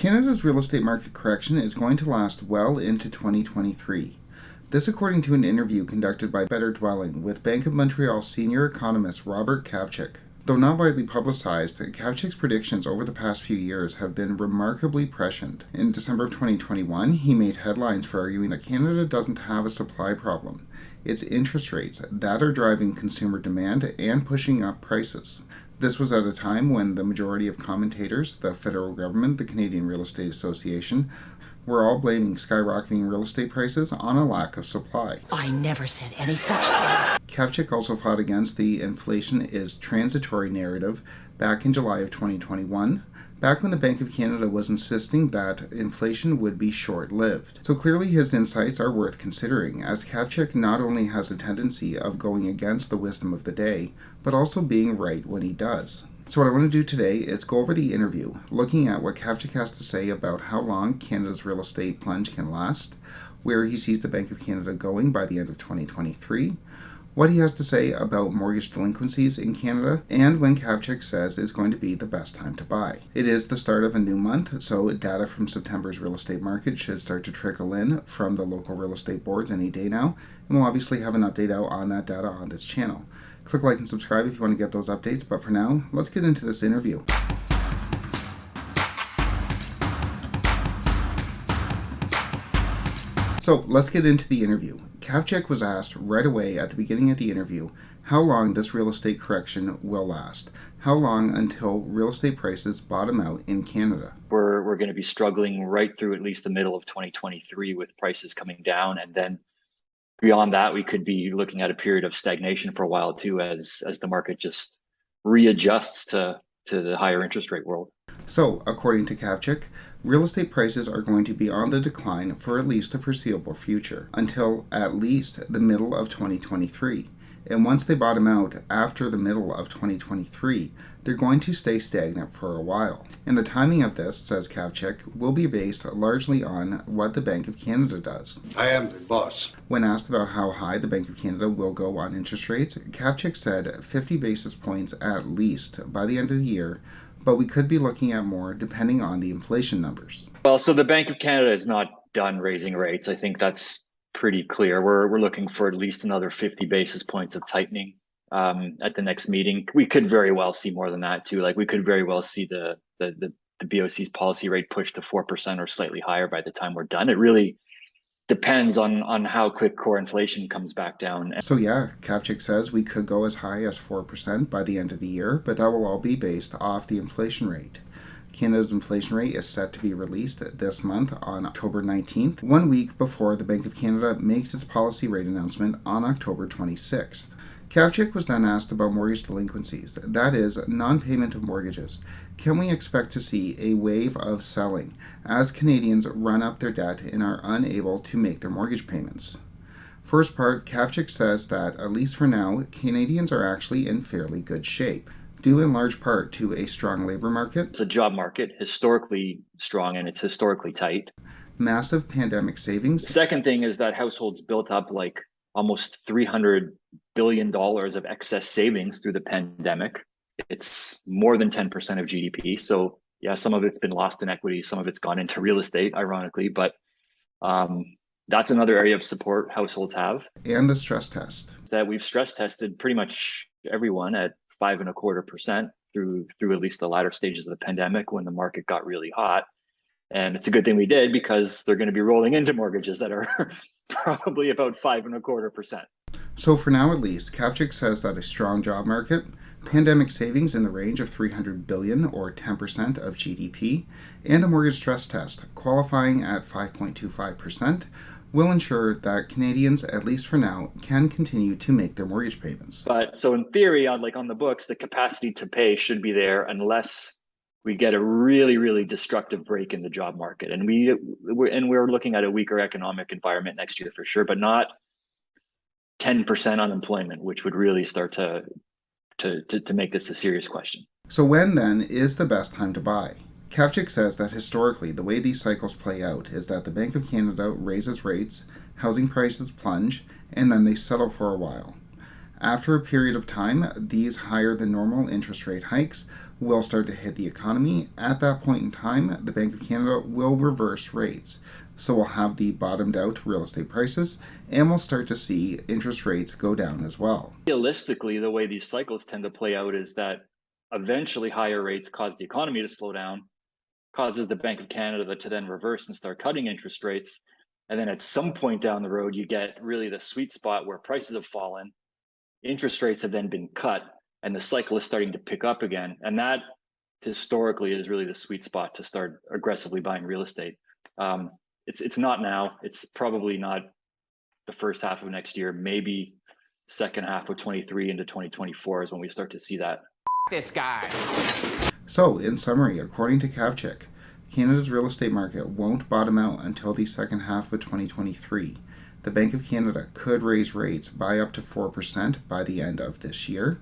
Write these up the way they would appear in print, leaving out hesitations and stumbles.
Canada's real estate market correction is going to last well into 2023. This according to an interview conducted by Better Dwelling with Bank of Montreal senior economist Robert Kavcic. Though not widely publicized, Kavcic's predictions over the past few years have been remarkably prescient. In December of 2021, he made headlines for arguing that Canada doesn't have a supply problem. It's interest rates that are driving consumer demand and pushing up prices. This was at a time when the majority of commentators, the federal government, the Canadian Real Estate Association, were all blaming skyrocketing real estate prices on a lack of supply. I never said any such thing. Kavcic also fought against the inflation is transitory narrative back in July of 2021, back when the Bank of Canada was insisting that inflation would be short-lived. So clearly his insights are worth considering, as Kavcic not only has a tendency of going against the wisdom of the day, but also being right when he does. So what I want to do today is go over the interview, looking at what Kavcic has to say about how long Canada's real estate plunge can last, where he sees the Bank of Canada going by the end of 2023, what he has to say about mortgage delinquencies in Canada, and when Kavcic says is going to be the best time to buy. It is the start of a new month, so data from September's real estate market should start to trickle in from the local real estate boards any day now, and we'll obviously have an update out on that data on this channel. Click like and subscribe if you want to get those updates, but for now, let's get into this interview. So let's get into the interview. Kavcic was asked right away at the beginning of the interview how long this real estate correction will last. How long until real estate prices bottom out in Canada? We're going to be struggling right through at least the middle of 2023 with prices coming down, and then beyond that, we could be looking at a period of stagnation for a while too, as the market just readjusts to the higher interest rate world. So, according to Kavcic, real estate prices are going to be on the decline for at least the foreseeable future, until at least the middle of 2023. And once they bottom out after the middle of 2023, they're going to stay stagnant for a while. And the timing of this, says Kavcic, will be based largely on what the Bank of Canada does. I am the boss. When asked about how high the Bank of Canada will go on interest rates, Kavcic said 50 basis points at least by the end of the year, but we could be looking at more depending on the inflation numbers. Well, so the Bank of Canada is not done raising rates. I think that's pretty clear. We're looking for at least another 50 basis points of tightening at the next meeting. We could very well see more than that too. Like we could very well see the BOC's policy rate pushed to 4% or slightly higher by the time we're done. It really depends on how quick core inflation comes back down. So yeah, Kavcic says we could go as high as 4% by the end of the year, but that will all be based off the inflation rate. Canada's inflation rate is set to be released this month on October 19th, 1 week before the Bank of Canada makes its policy rate announcement on October 26th. Kavcic was then asked about mortgage delinquencies, that is, non-payment of mortgages. Can we expect to see a wave of selling as Canadians run up their debt and are unable to make their mortgage payments? First part, Kavcic says that, at least for now, Canadians are actually in fairly good shape, due in large part to a strong labor market, the job market, historically strong and it's historically tight, massive pandemic savings. The second thing is that households built up like almost $300 billion of excess savings through the pandemic. It's more than 10% of GDP. So yeah, some of it's been lost in equity, some of it's gone into real estate, ironically, but that's another area of support households have. And the stress test. That we've stress tested pretty much everyone at 5.25% through at least the latter stages of the pandemic when the market got really hot. And it's a good thing we did because they're going to be rolling into mortgages that are probably about 5.25%. So for now at least, Kavcic says that a strong job market, pandemic savings in the range of $300 billion or 10% of GDP, and the mortgage stress test qualifying at 5.25% will ensure that Canadians, at least for now, can continue to make their mortgage payments. But so in theory, on the books, the capacity to pay should be there unless we get a really, really destructive break in the job market. And we're looking at a weaker economic environment next year for sure, but not 10% unemployment, which would really start to make this a serious question. So when then is the best time to buy? Kavcic says that historically, the way these cycles play out is that the Bank of Canada raises rates, housing prices plunge, and then they settle for a while. After a period of time, these higher than normal interest rate hikes will start to hit the economy. At that point in time, the Bank of Canada will reverse rates. So we'll have the bottomed out real estate prices, and we'll start to see interest rates go down as well. Realistically, the way these cycles tend to play out is that eventually higher rates cause the economy to slow down, causes the Bank of Canada to then reverse and start cutting interest rates. And then at some point down the road, you get really the sweet spot where prices have fallen, interest rates have then been cut, and the cycle is starting to pick up again. And that historically is really the sweet spot to start aggressively buying real estate. It's not now. It's probably not the first half of next year. Maybe second half of 23 into 2024 is when we start to see that. This guy. So, in summary, according to Kavcic, Canada's real estate market won't bottom out until the second half of 2023. The Bank of Canada could raise rates by up to 4% by the end of this year.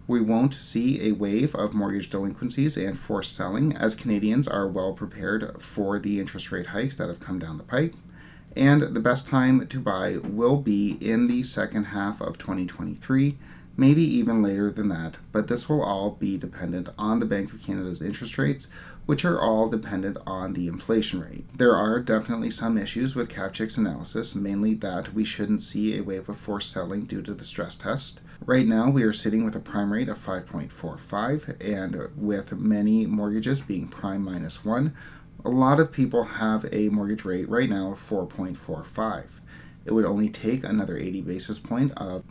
We won't see a wave of mortgage delinquencies and forced selling, as Canadians are well prepared for the interest rate hikes that have come down the pipe. And the best time to buy will be in the second half of 2023, maybe even later than that, but this will all be dependent on the Bank of Canada's interest rates, which are all dependent on the inflation rate. There are definitely some issues with Kavcic's analysis, mainly that we shouldn't see a wave of forced selling due to the stress test. Right now, we are sitting with a prime rate of 5.45, and with many mortgages being prime -1, a lot of people have a mortgage rate right now of 4.45. It would only take another 80 basis points of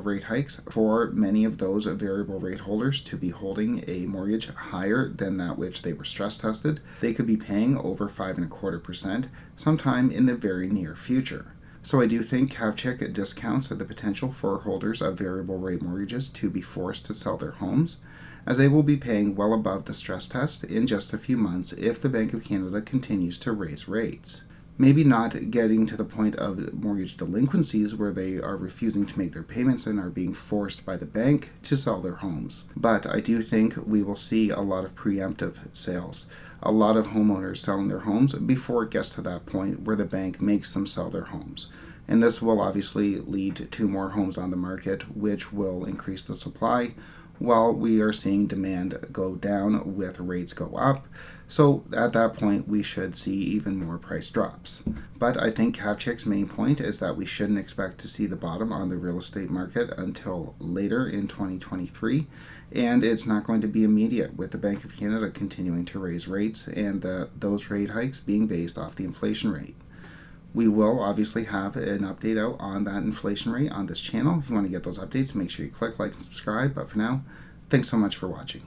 rate hikes for many of those variable rate holders to be holding a mortgage higher than that which they were stress tested. They could be paying over 5.25% sometime in the very near future. So I do think Kavcic discounts the potential for holders of variable rate mortgages to be forced to sell their homes, as they will be paying well above the stress test in just a few months if the Bank of Canada continues to raise rates. Maybe not getting to the point of mortgage delinquencies where they are refusing to make their payments and are being forced by the bank to sell their homes. But I do think we will see a lot of preemptive sales, a lot of homeowners selling their homes before it gets to that point where the bank makes them sell their homes. And this will obviously lead to more homes on the market, which will increase the supply, while we are seeing demand go down with rates go up. So at that point, we should see even more price drops. But I think Kavcic's main point is that we shouldn't expect to see the bottom on the real estate market until later in 2023. And it's not going to be immediate, with the Bank of Canada continuing to raise rates and those rate hikes being based off the inflation rate. We will obviously have an update out on that inflation rate on this channel. If you want to get those updates, make sure you click like and subscribe. But for now, thanks so much for watching.